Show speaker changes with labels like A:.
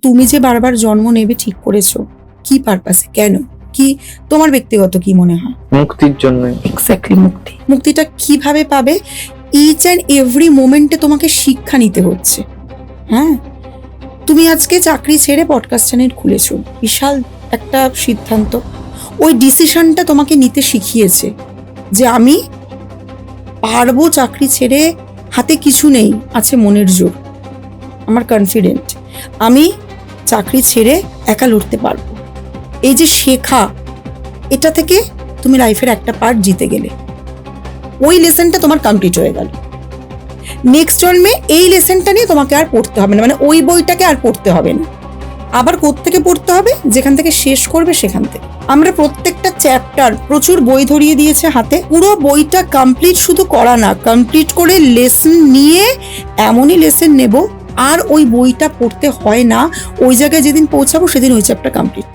A: তুমি যে বারবার জন্ম নেবে ঠিক করেছো, কি পারপাসে, কেন, কি তোমার ব্যক্তিগত কি মনে হয়?
B: মুক্তির জন্য।
A: এক্স্যাক্টলি, মুক্তিটা কিভাবে পাবে? ইচ অ্যান্ড এভরি মোমেন্টে তোমাকে শিক্ষা নিতে হচ্ছে। হ্যাঁ, তুমি আজকে চাকরি ছেড়ে পডকাস্ট চ্যানেল খুলেছো, বিশাল একটা সিদ্ধান্ত। ওই ডিসিশনটা তোমাকে নিতে শিখিয়েছে যে আমি পারবো চাকরি ছেড়ে, হাতে কিছু নেই, আছে মনের জোর, আমার কনফিডেন্ট, আমি চাকরি ছেড়ে একা লড়তে পারবো। এই যে শেখা, এটা থেকে তুমি লাইফের একটা পার্ট জিতে গেলে, ওই লেসনটা তোমার কমপ্লিট হয়ে গেল। নেক্সট জন্মে এই লেসনটা নিয়ে তোমাকে আর পড়তে হবে না, মানে ওই বইটাকে আর পড়তে হবে না। আবার কোত্থেকে পড়তে হবে? যেখান থেকে শেষ করবে সেখান থেকে। আমরা প্রত্যেকটা চ্যাপ্টার, প্রচুর বই ধরিয়ে দিয়েছে হাতে, পুরো বইটা কমপ্লিট শুধু করা না, কমপ্লিট করে লেসন নিয়ে এমনই লেসন নেব আর ওই বইটা পড়তে হয় না। ওই জায়গায় যেদিন পৌঁছাবো সেদিন ওই চ্যাপ্টার কমপ্লিট।